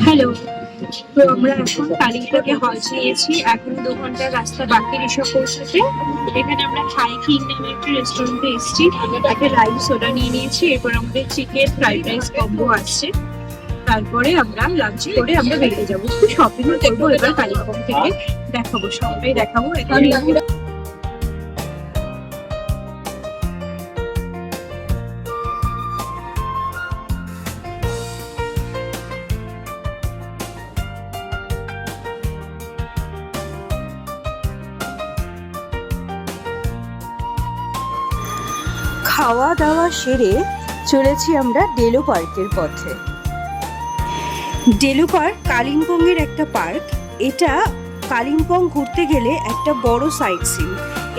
Hello. তো আমরা এখন কালিম্পংয়ে হজ নিয়েছি। এখন 2 ঘন্টার রাস্তা বাকি ঋষভ পৌঁছাতে। এখানে আমরা থাই কিং নামে একটা রেস্টুরেন্টে এসেছি। একটা লাইম সোডা নিয়ে নিয়েছি। এরপর আমাদের চিকেন ফ্রাইড রাইস কম্বো আসছে। তারপরে আমরা লাঞ্চ করে আমরা বেরিয়ে যাবো। একটু শপিং করবো এবার কালিম্পং থেকে। দেখাবো, সবটাই দেখাবো এখানে। খাওয়া দাওয়া সেরে চলেছি আমরা ডেলো পার্কের পথে। ডেলো পার্ক কালিম্পংয়ের একটা পার্ক। এটা কালিম্পং ঘুরতে গেলে একটা বড় সাইট সিন।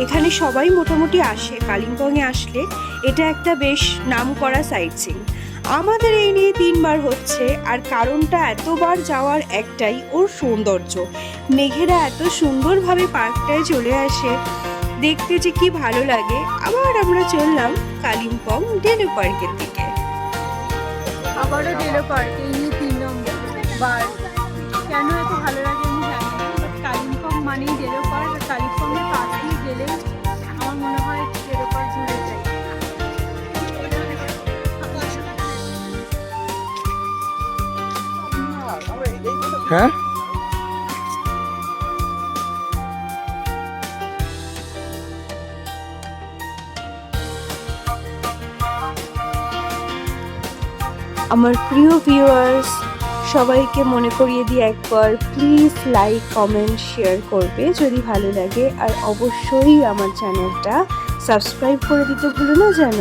এখানে সবাই মোটামুটি আসে। কালিম্পংয়ে আসলে এটা একটা বেশ নামকরা সাইট সিন। আমাদের এই নিয়ে 3 বার হচ্ছে, আর কারণটা এতবার যাওয়ার একটাই, ওর সৌন্দর্য। মেঘেরা এত সুন্দরভাবে পার্কটায় চলে আসে, দেখতে যে কি ভালো লাগে। আবার আমরা চললাম কালিম্পং ডেলো পার্কের দিকে। আবারও ডেলো পার্কে এই 3 নম্বর বার। কেন এত ভালো লাগে আমি জানি না, বাট কালিম্পং মানেই ডেলো পার্ক। আর কালিম্পংয়ের পাশ দিয়ে গেলে আমার মনে হয় ডেলো পার্ক ঘুরে যাই। হ্যাঁ, আমার প্রিয় ভিউয়ার্স, সবাইকে মনে করিয়ে দিয়ে একবার প্লিজ লাইক, কমেন্ট, শেয়ার করবে যদি ভালো লাগে। আর অবশ্যই আমার চ্যানেলটা সাবস্ক্রাইব করে দিতে ভুলো না যেন।